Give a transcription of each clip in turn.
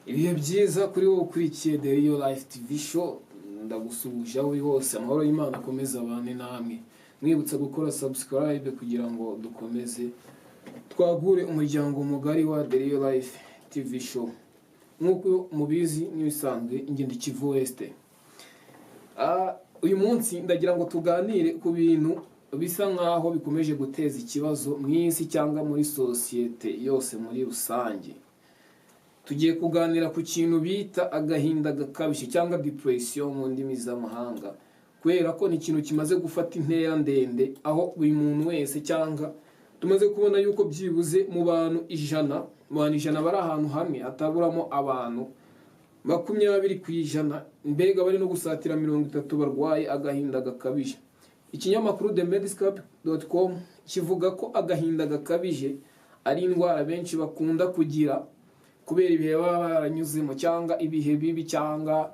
Ibihe byiza kuri wowe ukurikiye The Real Life TV show, ndagusuhuje aho uri hose, amahoro y'Imana akomeza abane namwe. Mwibutsa gukora subscribe kugira ngo dukomeze twagure umuryango mugari wa The Real Life TV show. Nkuko mubizi n'ibisanzwe ingendo Kivu West. Uyu munsi ndagira ngo tuganire ku bintu bisa nkaho bikomeje guteza ikibazo mu isi cyangwa muri societe yose muri rusange. Tugiye kuganira ku kintu bita agahinda gakabije cyangwa depression mu ndimi z'amahanga, kubera ko ni ikintu kimaze gufata intera ndende, aho buri muntu wese cyangwa tumaze kubona yuko byibuze mu bantu ijana bari ahantu hamwe hataburamo abantu 20%, mbega bari no gusatira 30 barwaye agahinda gakabije. Ikinyamakuru themediscape.com kivuga ko agahinda gakabije ari indwara benshi bakunda kugira kubera ibihe baba baranyuzemo cyangwa ibihe bibi cyangwa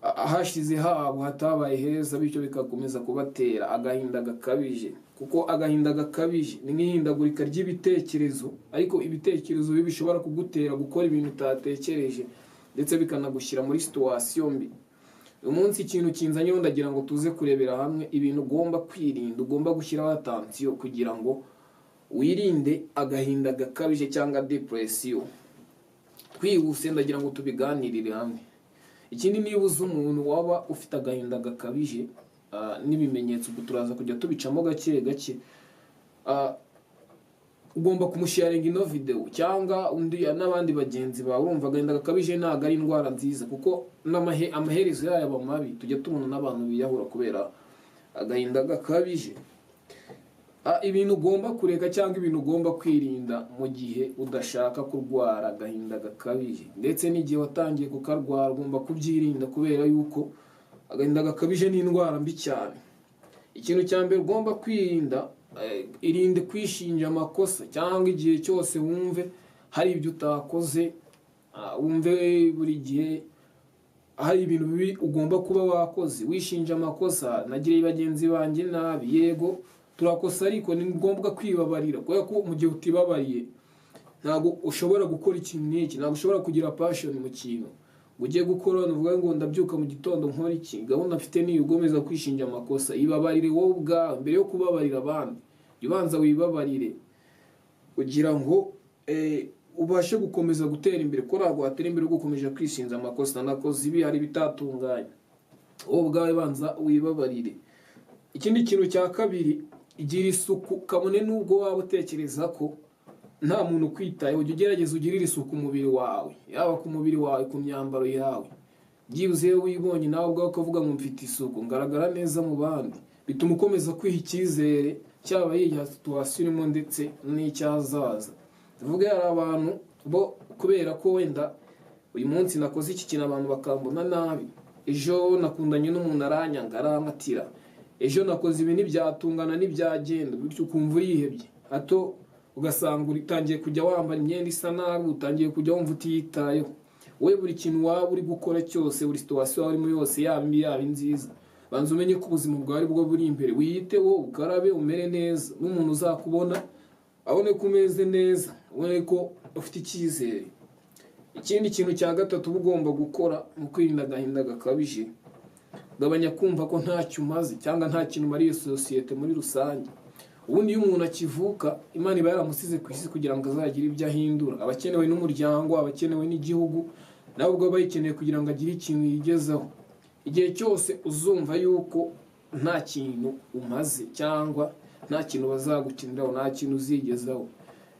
ahashize habo hatabaye heza, bityo bikakomeza kubatera agahinda gakabije. Kuko agahinda gakabije ni nk'ihindagurika ry'ibitekerezo, ariko ibitekerezo bibi bishobora kugutera gukora ibintu utatekereje ndetse bikanagushyira muri situation mbi. Uyu munsi ikintu kinzanyeho ndagira ngo tuze kurebera hamwe ibintu ugomba kwirinda, ugomba gushyiraho attention kugira ngo wirinde agahinda gakabije cyangwa depression. Twihuse ndagira ngo tubiganirire hamwe. Ikindi, niba uzi umuntu waba ufite agahinda gakabije n'ibimenyetso turaza kujya tubicamo gake gake, ugomba kumusharinga ino video cyangwa undi n'abandi bagenzi bawe. Urumva agahinda gakabije ntago ari indwara nziza, kuko amaherezo yayo mabi. Tujya tubona n'abantu biyahura kubera agahinda gakabije. Ibintu ugomba kureka cyangwa ibintu ugomba kwirinda mu gihe udashaka kurwara agahinda gakabije, ndetse n'igihe watangiye kukarwara ugomba kubyirinda, kubera yuko agahinda gakabije ni indwara mbi cyane. Ikintu cya mbere ugomba kwirinda, irinde kwishinja amakosa, cyangwa igihe cyose wumve hari ibyo utakoze, wumve buri gihe hari ibintu bibi ugomba kuba wakoze, wishinja amakosa. Nagiriye bagenzi banjye nabi, yego turakosa, ariko ni ngombwa kwibabarira, kubera ko mu gihe utibabariye ntago ushobora gukora ikintu n'iki, ntago ushobora kugira passion mu kintu ugiye gukora. Nuvuga ngo ndabyuka mu gitondo nkora iki, gahunda mfite niyo, ugomeza kwishinja amakosa. Ibabarire wowe ubwawe mbere yo kubabarira abandi, ubanza wibabarire kugira ngo ubashe gukomeza gutera imbere. Ko ntago watera imbere gukomeje kwishinja amakosa, nakoze ibi hari bitatunganye. Wowe ubwawe banza wibabarire. Ikindi kintu cya kabiri, igira isuku, kabone nubwo waba utekereza ko nta muntu kwitayeho, ujye ugerageza ugirire isuku umubiri wawe, yaba ku mubiri wawe, ku myambaro yawe. Byibuze wibonye nawe ubwawe ukavuga ngo mfite isuku, ngaragara neza mu bandi, bituma ukomeza kwiha icyizere cyaba yiha situation urimo ndetse n'icyazaza. Tuvuge hari abantu bo kubera ko wenda uyu munsi nakoze iki kintu abantu bakambona nabi, ejo nakundanye n'umuntu aranyanga arankatira, ejo nakoze ibi ntibyatungana ntibyagenda, bityo ukumva urihebye, hato ugasanga utangiye kujya wambara imyenda isa nabi, utangiye kujya wumva utiyitayeho. Wowe buri kintu waba uri gukora cyose, buri situation warimo yose, yaba mbi yaba nziza, banza umenye ko ubuzima bwawe bwo buri imbere. Wiyiteho, ukarabe, umere neza, n'umuntu uzakubona abone ko umeze neza, ubone ko ufite icyizere. Ikindi kintu cya gatatu ugomba gukora mu kwirinda agahinda gakabije, gabanya kumva ko ntacyo umaze cyangwa nta kintu mariye societe muri rusange. Ubundi iyo umuntu akivuka, Imana iba yaramusize ku isi kugira ngo azagire ibyo ahindura. Abakenewe n'umuryango, abakenewe n'igihugu, nawe ubwo bayikeneye kugira ngo agire ikintu yigezaho. Igihe cyose uzumva yuko nta kintu umaze cyangwa nta kintu bazagukiniraho, nta kintu uzigezaho,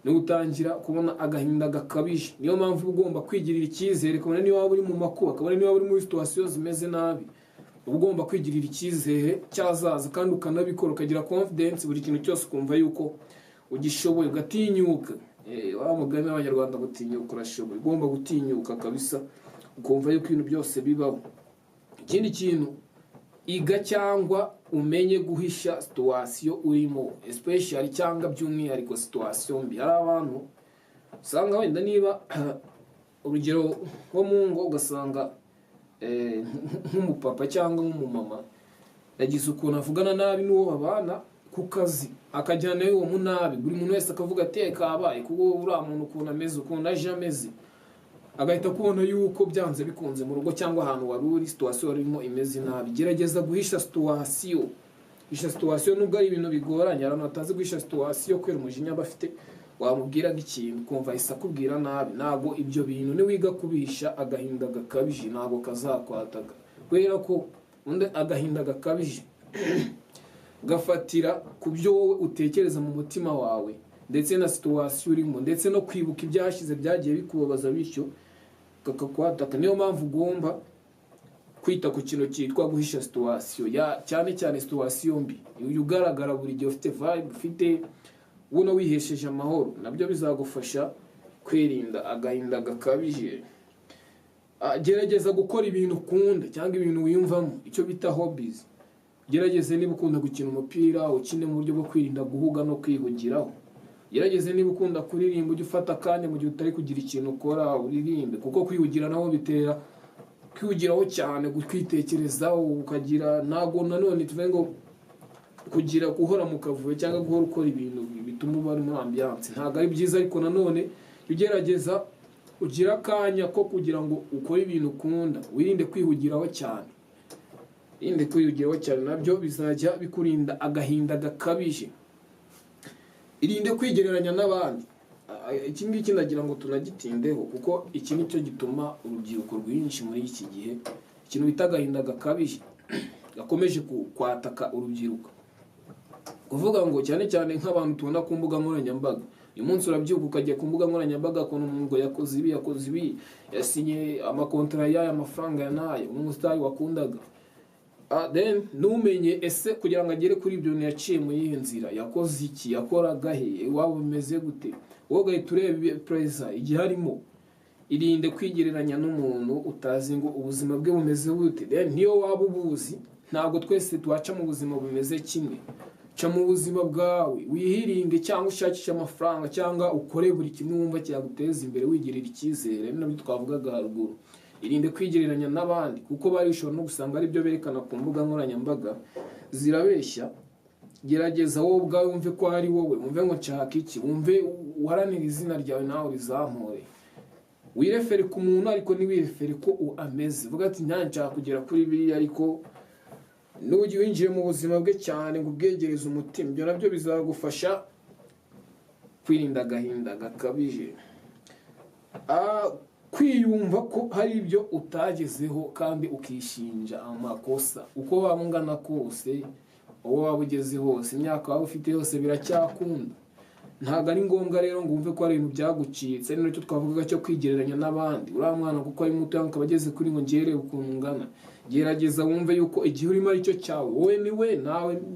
ni utangira kubona agahinda gakabije. Niyo mpamvu ugomba kwigirira icyizere, kabone niba waba uri mu makuba, kabone niba waba uri muri situation zimeze nabi, ugomba kwigirira icyizere cyazaza kandi ukanabikora, ukagira confidence buri kintu cyose, ukumva yuko ugishoboye, ugatinyuka. Wa mugani w'Abanyarwanda, gutinyuka urashoboye. Ugomba gutinyuka kabisa, ukumva yuko ibintu byose bibaho. Ikindi kintu, iga cyangwa umenye guhisha situation urimo, especially cyangwa by'umwihariko situation mbi. Hari abantu usanga wenda niba urugero nko mu ngo, ugasanga nk'umupapa cyangwa nk'umumama yagize ukuntu avugana nabi n'uwo babana ku kazi, akajyana uwo munabi, buri muntu wese akavuga ati kabaye kuko uriya muntu ukuntu ameze, ukuntu aje ameze. agahita kubona yuko byanze bikunze mu rugo cyangwa ahantu wari uri situation warimo imeze nabi. Gerageza guhisha situation. Hisha situation nubwo ari ibintu bigoranye, abantu batazi guhisha situation kwera umujinya bafite, wamubwira nk'ikintu kumva isa kubwira nabi. Nago ibyo bintu ni wiga kubisha agahinda gakabije nago kazakwataga, kubera ko undi agahinda gakabije gafatira ku byo wowe utekereza mu mutima wawe ndetse na situation urimo, ndetse no kwibuka ibyashize byagiye bikubabaza, bityo kakakwataka. Niyo mpamvu ugomba kwita ku kintu cyitwa guhisha situation, cyane cyane situation mbi ugaragara buri gihe ufite vibe, ufite uno wihesheje amahoro, nabyo bizagufasha kwirinda agahinda gakabije. Gerageza gukora ibintu ukunda cyangwa ibintu wiyumvamo, icyo bita hobbies. Gerageze niba ukunda gukina umupira ukine mu buryo bwo kwirinda guhuga no kwihugiraho. Gerageze niba ukunda kuririmba ujye ufata akanya mu gihe utari kugira ikintu ukora uririmbe, kuko kwihugira naho bitera kwihugiraho cyane, kwitekerezaho ukagira nago nanone tuvuge ngo kugira guhora mu kavuyo cyangwa guhora ukora ibintu bituma uba muri ambiance ntabwo ari byiza. Ariko nanone ugerageza ugira akanya ko kugira ngo ukore ibintu ukunda, wirinde kwihugiraho cyane. Irinde kwihugiraho cyane, nabyo bizajya bikurinda agahinda gakabije. Irinde kwigereranya n'abandi. Iki ngiki nagira ngo tunagitindeho, kuko iki nicyo gituma urubyiruko rwinshi muri iki gihe ikintu bita agahinda gakabije gakomeje kwataka urubyiruko. Kuvuga ngo cyane cyane nk'abantu tubona ku mbuga nkoranyambaga, uyu munsi urabyuka ukajya ku mbuga nkoranyambaga kubona umuntu ngo yakoze ibi yasinye amakontra y'aya mafaranga ya nayo umusitari wakundaga. Then numenye ese kugira ngo agere kuri ibyo yaciye mu yihe nzira, yakoze iki, yakoraga he, waba bimeze gute, wowe ugahita ureba pressure igihe harimo. Irinde kwigereranya n'umuntu utazi ngo ubuzima bwe bumeze gute. Then niyo waba ubuzi, ntabwo twese twaca mu buzima bumeze kimwe. Ca mu buzima bwawe wihiringe, cyangwa ushakisha amafaranga, cyangwa ukore buri kimwe wumva cyaguteza imbere, wigirira icyizere. Nabyo twavugaga haruguru. Irinde kwigereranya n'abandi, kuko bari bishobora no gusanga ari byo berekana ku mbuga nkoranyambaga zirabeshya. Gerageza wowe ubwawe wumve ko ari wowe, wumve ngo nshaka iki, wumve uharanira izina ryawe nawe rizamure. Wirefere ku muntu ariko ntiwirefere ko ameze. Vuga ati nshaka kugera kuri biriya, ariko n'ugiye winjiye mu buzima bwe cyane ngo ubwegereze umutima. Ibyo nabyo bizagufasha kwirinda agahinda gakabije. Kwiyumva ko hari ibyo utagezeho kandi ukishinja amakosa, uko waba ungana kose, uwo waba ugeze hose, imyaka waba ufite yose biracyakunda. Ntabwo ari ngombwa rero ngo wumve ko ari ibintu byagucitse. Ari nacyo twavugaga cyo kwigereranya n'abandi. Uriya mwana kuko ari muto akaba ageze kuri ngo ngere ukuntu ungana. Gerageza wumve yuko igihe urimo ari cyo cyawe, wowe ni we,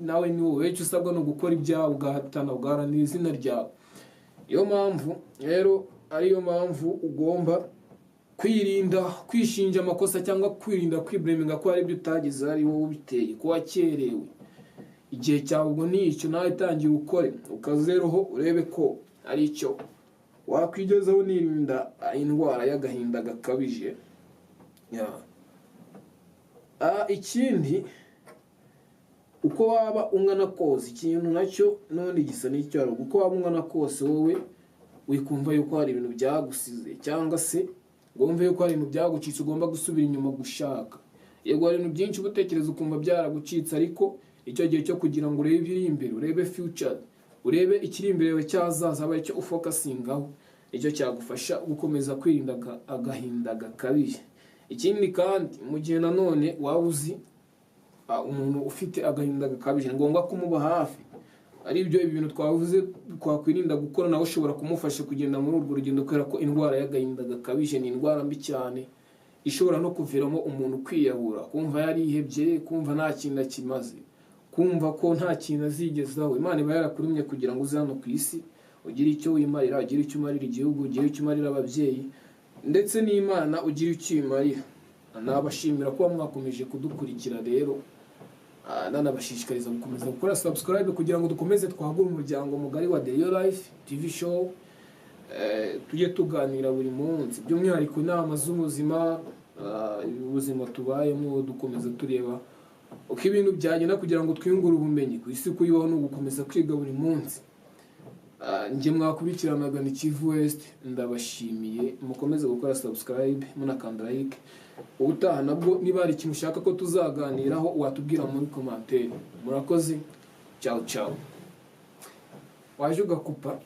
nawe ni wowe. Icyo usabwa no gukora ibyawe, ugahatana, ugaharanira izina ryawe. Iyo mpamvu rero ariyo mpamvu ugomba kwirinda kwishinja amakosa, cyangwa kwirinda kwiblaminga ko hari ibyo utagize ari wowe ubiteye, ko wakerewe. Igihe cyawe ubwo ni icyo, nawe tangira ukore, ukazeroho urebe ko ari icyo wakwigezaho. Nirinda indwara y'agahinda gakabije. Ikindi, uko waba ungana kose, ikintu nacyo none gisa n'icyaro, uko waba ungana kose wowe wikumva yuko hari ibintu byagusize, cyangwa se wumve yuko hari ibintu byagucitse, ugomba gusubira inyuma gushaka. Yego hari ibintu byinshi ubutekereza ukumva byaragucitse, ariko icyo gihe cyo kugira ngo urebe ibiri imbere, urebe future, urebe ikiri imbere yawe cyazaza, aba icyo ufokasingaho, icyo cyagufasha gukomeza kwirinda agahinda gakabije. Ikindi kandi, mu gihe nanone waba uzi umuntu ufite agahinda gakabije, ni ngombwa kumuba hafi. Ari ibyo ibintu twavuze twakwirinda gukora, nawe ushobora kumufasha kugenda muri urwo rugendo, kubera ko indwara y'agahinda gakabije ni indwara mbi cyane, ishobora no kuviramo umuntu kwiyahura, kumva yarihebye, kumva nta kintu kimaze, kumva ko nta kintu azigezaho. Imana iba yarakuremye kugira ngo uze hano ku isi ugire icyo wimarira, ugire icyo umarira igihugu, ugire icyo umarira ababyeyi, ndetse n'Imana ugire icyo uyimarira. Nabashimira kuba mwakomeje kudukurikira rero, nanabashishikariza gukomeza gukora subscribe kugira ngo dukomeze twagure umuryango mugari wa The Real Life TV show. Tujye tuganira buri munsi, by'umwihariko inama z'ubuzima, ubuzima tubayemo, dukomeza tureba uko ibintu byagenda kugira ngo twiyungure ubumenyi. Ku isi kuyibaho no gukomeza kwiga buri munsi. njye mwakurikiranaga ni Kivu West, ndabashimiye mukomeze gukora subscribe munakanda like. Ubutaha nabwo niba hari ikintu ushaka ko tuzaganiraho watubwira muri commentaire. Murakoze, ciao ciao. Waje ugakupa